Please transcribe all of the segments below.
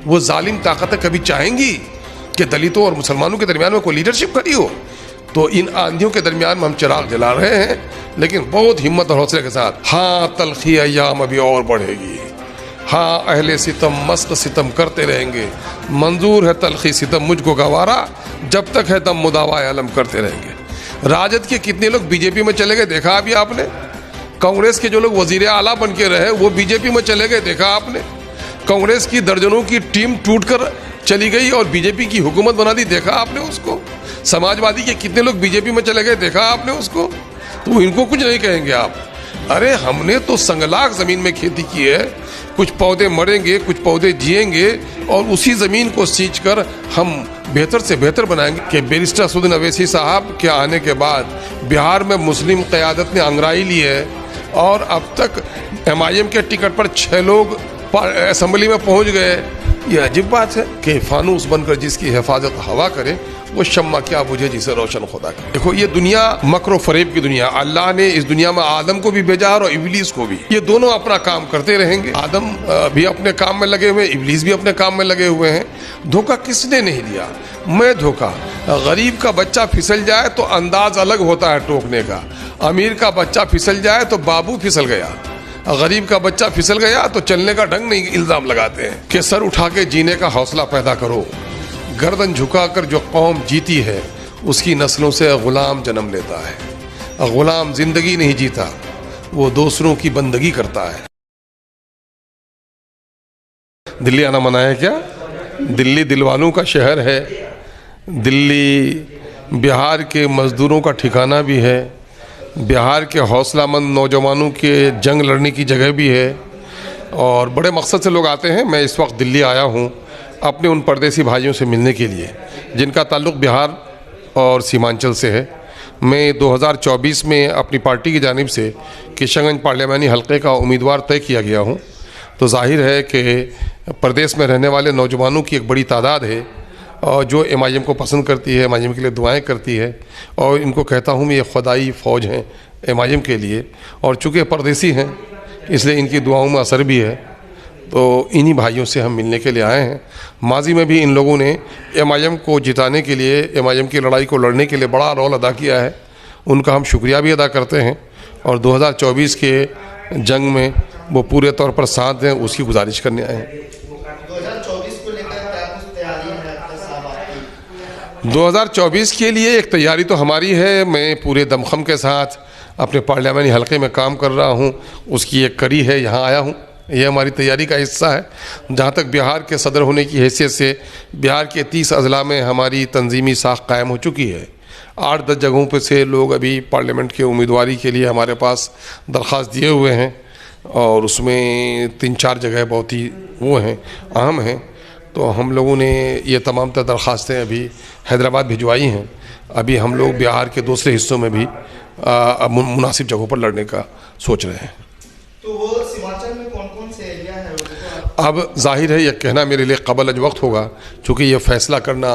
वो जालिम ताकतें कभी चाहेंगी कि दलितों और मुसलमानों के दरमियान में कोई लीडरशिप खड़ी हो? तो इन आंधियों के दरमियान में हम चिराग जला रहे हैं, लेकिन बहुत हिम्मत और हौसले के साथ। हाँ, तलखी अय्याम अभी और बढ़ेगी। हाँ, अहले सितम मस्त सितम करते रहेंगे। मंजूर है तलखी सितम मुझको गवारा, जब तक है दम मुदावा आलम करते रहेंगे। राजद के कितने लोग बीजेपी में चले गए देखा अभी आपने? कांग्रेस के जो लोग वजीर आला बन के रहे वो बीजेपी में चले गए देखा आपने? कांग्रेस की दर्जनों की टीम टूटकर चली गई और बीजेपी की हुकूमत बना दी देखा आपने उसको? समाजवादी के कितने लोग बीजेपी में चले गए देखा आपने उसको? तो इनको कुछ नहीं कहेंगे आप? अरे हमने तो संगलाख जमीन में खेती की है, कुछ पौधे मरेंगे कुछ पौधे जिएंगे और उसी जमीन को सींच कर हम बेहतर से बेहतर बनाएंगे। कि बैरिस्टर असदुद्दीन अवैसी साहब के आने के बाद बिहार में मुस्लिम क़यादत ने अंगड़ाई ली है और अब तक MIM के टिकट पर 6 लोग असेंबली में पहुंच गए। ये अजीब बात है कि फानूस बनकर जिसकी हिफाजत हवा करे वो शम्मा क्या बुझे जिसे रोशन खुदा करे। देखो ये दुनिया मकर फरेब की दुनिया। अल्लाह ने इस दुनिया में आदम को भी भेजा और इब्लीस को भी। ये दोनों अपना काम करते रहेंगे। आदम भी अपने काम में लगे हुए, इब्लीस भी अपने काम में लगे हुए हैं। धोखा किसने नहीं दिया? मैं धोखा। गरीब का बच्चा फिसल जाए तो अंदाज अलग होता है टोकने का। अमीर का बच्चा फिसल जाए तो बाबू फिसल गया। गरीब का बच्चा फिसल गया तो चलने का ढंग नहीं इल्जाम लगाते हैं। कि सर उठा के जीने का हौसला पैदा करो। गर्दन झुकाकर जो कौम जीती है उसकी नस्लों से गुलाम जन्म लेता है। गुलाम जिंदगी नहीं जीता, वो दूसरों की बंदगी करता है। दिल्ली आना मना है क्या? दिल्ली दिलवालों का शहर है। दिल्ली बिहार के मजदूरों का ठिकाना भी है। बिहार के हौसलामंद नौजवानों के जंग लड़ने की जगह भी है और बड़े मकसद से लोग आते हैं। मैं इस वक्त दिल्ली आया हूँ अपने उन परदेसी भाइयों से मिलने के लिए जिनका ताल्लुक़ बिहार और सीमांचल से है। मैं 2024 में अपनी पार्टी की जानिब से किशनगंज पार्लियामानी हलके का उम्मीदवार तय किया गया हूँ। तो जाहिर है कि प्रदेश में रहने वाले नौजवानों की एक बड़ी तादाद है और जो MIM को पसंद करती है, MIM के लिए दुआएं करती है। और इनको कहता हूँ मैं ये खुदाई फ़ौज हैं MIM के लिए, और चूँकि परदेसी हैं इसलिए इनकी दुआओं में असर भी है। तो इन्हीं भाइयों से हम मिलने के लिए आए हैं। माजी में भी इन लोगों ने MIM को जिताने के लिए, MIM की लड़ाई को लड़ने के लिए बड़ा रोल अदा किया है। उनका हम शुक्रिया भी अदा करते हैं और 2024 के जंग में वो पूरे तौर पर साथ दें उसकी गुजारिश करने आए हैं। 2024 के लिए एक तैयारी तो हमारी है। मैं पूरे दमखम के साथ अपने पार्लियामानी हलके में काम कर रहा हूँ, उसकी एक कड़ी है, यहाँ आया हूँ। ये हमारी तैयारी का हिस्सा है। जहाँ तक बिहार के सदर होने की हैसियत से बिहार के 30 अजला में हमारी तंजीमी साख कायम हो चुकी है। 8-10 जगहों पर से लोग अभी पार्लियामेंट के उम्मीदवारी के लिए हमारे पास दरख्वास्त दिए हुए हैं और उसमें 3-4 जगह बहुत ही वो हैं, अहम हैं। तो हम लोगों ने ये तमाम दरख्वास्तें अभी हैदराबाद भिजवाई हैं। अभी हम लोग बिहार के दूसरे हिस्सों में भी मुनासिब जगहों पर लड़ने का सोच रहे हैं। तो वो सीमांचल में कौन-कौन से एरिया है? अब जाहिर है ये कहना मेरे लिए क़ाबिल वक्त होगा क्योंकि ये फ़ैसला करना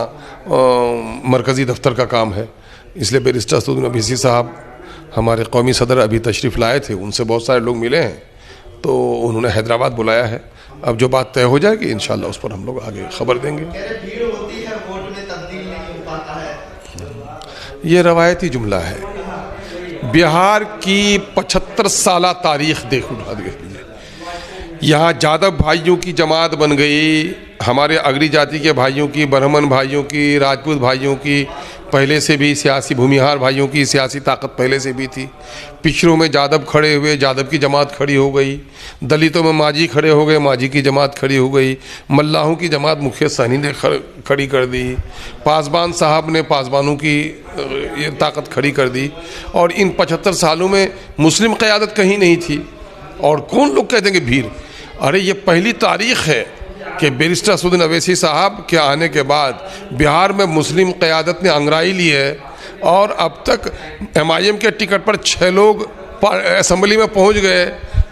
मरकज़ी दफ्तर का काम है। इसलिए बैरिस्टर असदुद्दीन अवैसी साहब हमारे कौमी सदर अभी तशरीफ़ लाए थे, उनसे बहुत सारे लोग मिले हैं तो उन्होंने हैदराबाद बुलाया है। अब जो बात तय हो जाएगी इंशाल्लाह उस पर हम लोग आगे खबर देंगे। भीड़ होती है, वोट में तब्दील नहीं हो पाता है। ये रवायती जुमला है। बिहार की 75 साल तारीख़ देख उठा गई। यहाँ जादव भाइयों की जमात बन गई, हमारे अगरी जाति के भाइयों की, ब्राह्मण भाइयों की, राजपूत भाइयों की, पहले से भी सियासी भूमिहार भाइयों की सियासी ताकत पहले से भी थी। पिछड़ों में जादव खड़े हुए, जादव की जमात खड़ी हो गई। दलितों में मांझी खड़े हो गए, मांझी की जमात खड़ी हो गई। मल्लाहों की जमात मुखिया सहनी ने खड़ी कर दी। पासबान साहब ने पासबानों की ये ताकत खड़ी कर दी। और इन 75 सालों में मुस्लिम क़यादत कहीं नहीं थी। और कौन लोग कहते हैं कि भीड़? अरे ये पहली तारीख़ है कि बैरिस्टर असदुद्दीन अवैसी साहब के आने के बाद बिहार में मुस्लिम क़यादत ने अंगड़ाई ली है और अब तक MIM के टिकट पर 6 लोग असेंबली में पहुंच गए।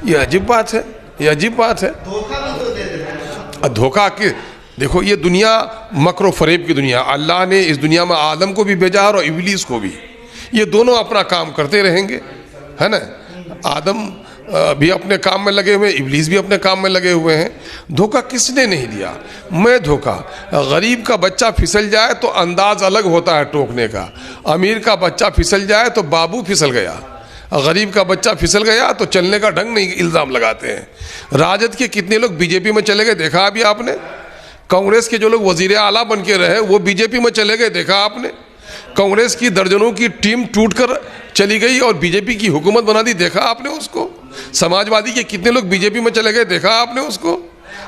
ये अजीब बात है, ये अजीब बात है। धोखा भी तो दे देते हैं। धोखा कि देखो ये दुनिया मकर फरेब की दुनिया। अल्लाह ने इस दुनिया में आदम को भी भेजा और इब्लीस को भी। ये दोनों अपना काम करते रहेंगे, है ना? आदम भी अपने काम में लगे हुए हैं, इब्लीस भी अपने काम में लगे हुए हैं। धोखा किसने नहीं दिया? मैं धोखा। गरीब का बच्चा फिसल जाए तो अंदाज अलग होता है टोकने का, अमीर का बच्चा फिसल जाए तो बाबू फिसल गया, गरीब का बच्चा फिसल गया तो चलने का ढंग नहीं इल्ज़ाम लगाते हैं। राजद के कितने लोग बीजेपी में चले गए देखा अभी आपने? कांग्रेस के जो लोग वजीर आला बन के रहे वो बीजेपी में चले गए देखा आपने? कांग्रेस की दर्जनों की टीम टूटकर चली गई और बीजेपी की हुकूमत बना दी देखा आपने उसको? समाजवादी के कितने लोग बीजेपी में चले गए देखा आपने उसको?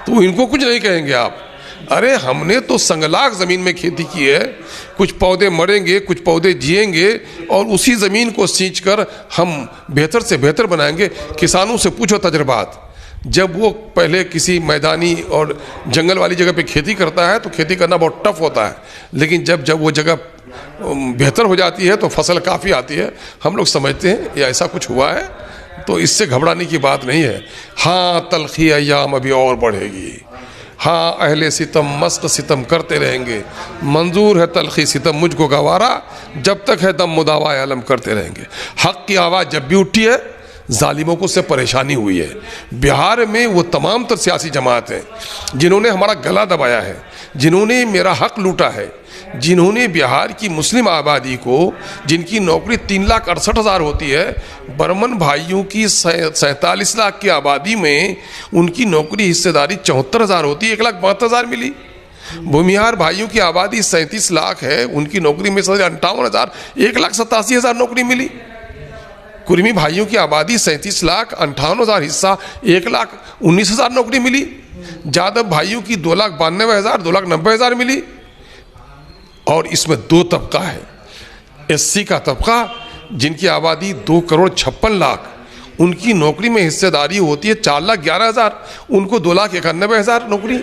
तो इनको कुछ नहीं कहेंगे आप? अरे हमने तो संगलाख ज़मीन में खेती की है, कुछ पौधे मरेंगे कुछ पौधे जिएंगे और उसी ज़मीन को सींचकर हम बेहतर से बेहतर बनाएंगे। किसानों से पूछो तजर्बात, जब वो पहले किसी मैदानी और जंगल वाली जगह पे खेती करता है तो खेती करना बहुत टफ होता है, लेकिन जब वो जगह बेहतर हो जाती है तो फसल काफ़ी आती है। हम लोग समझते हैं ये ऐसा कुछ हुआ है, तो इससे घबराने की बात नहीं है। हाँ, तलखी अय्याम अभी और बढ़ेगी। हाँ, अहले सितम मस्त सितम करते रहेंगे, मंजूर है तलखी सितम मुझको गवारा, जब तक है दम मुदावा आलम करते रहेंगे। हक़ की आवाज़ जब भी उठी है जालिमों को उससे परेशानी हुई है। बिहार में वो तमाम तर सियासी जमात हैं जिन्होंने हमारा गला दबाया है, जिन्होंने मेरा हक़ लूटा है, जिन्होंने बिहार की मुस्लिम आबादी को, जिनकी नौकरी 3,68,000 होती है, बर्मन भाइयों की 47 लाख की आबादी में उनकी नौकरी हिस्सेदारी 74,000 होती है, 1,72,000 मिली। भूमिहार भाइयों की आबादी 37 लाख है, उनकी नौकरी में 58,000, 1,87,000 नौकरी मिली। कुर्मी भाइयों की आबादी 37 लाख, 58,000 हिस्सा, 1,19,000 नौकरी मिली। जादव भाइयों की 2,92,000, 2,90,000 मिली। और इसमें दो तबका है, एससी का तबका जिनकी आबादी 2,56,00,000, उनकी नौकरी में हिस्सेदारी होती है 4,11,000, उनको 2,91,000 नौकरी।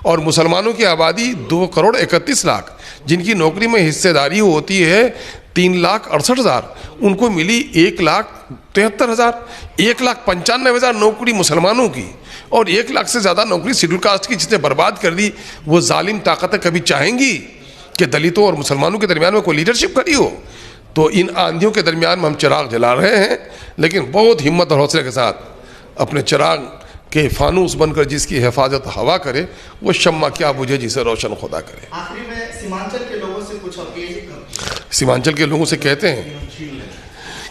और मुसलमानों की आबादी 2,31,00,000, जिनकी नौकरी में हिस्सेदारी होती है 3,68,000, उनको मिली 1,73,000। 1,95,000 नौकरी मुसलमानों की और 1 लाख से ज़्यादा नौकरी शेड्यूल कास्ट की, जिसने बर्बाद कर दी। वो जालिम ताकतें कभी चाहेंगी कि दलितों और मुसलमानों के दरमियान में कोई लीडरशिप खड़ी हो? तो इन आंधियों के दरमियान में हम चिराग जला रहे हैं, लेकिन बहुत हिम्मत और हौसले के साथ अपने चिराग के फानूस बनकर जिसकी हिफाजत हवा करे, वो शम्मा क्या बुझे जिसे रोशन खुदा करे। आखिरी में सीमांचल के लोगों से कुछ अपील करो। सीमांचल के लोगों से कहते हैं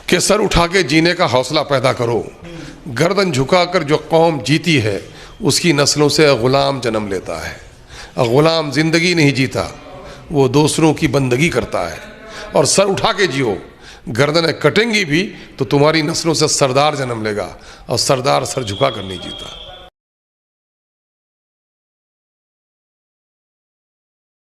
कि सर उठा के जीने का हौसला पैदा करो। गर्दन झुकाकर जो कौम जीती है उसकी नस्लों से गुलाम जन्म लेता है। गुलाम जिंदगी नहीं जीता, वो दूसरों की बंदगी करता है। और सर उठा के जियो, गर्दनें कटेंगी भी तो तुम्हारी नस्लों से सरदार जन्म लेगा, और सरदार सर झुका कर नहीं जीता।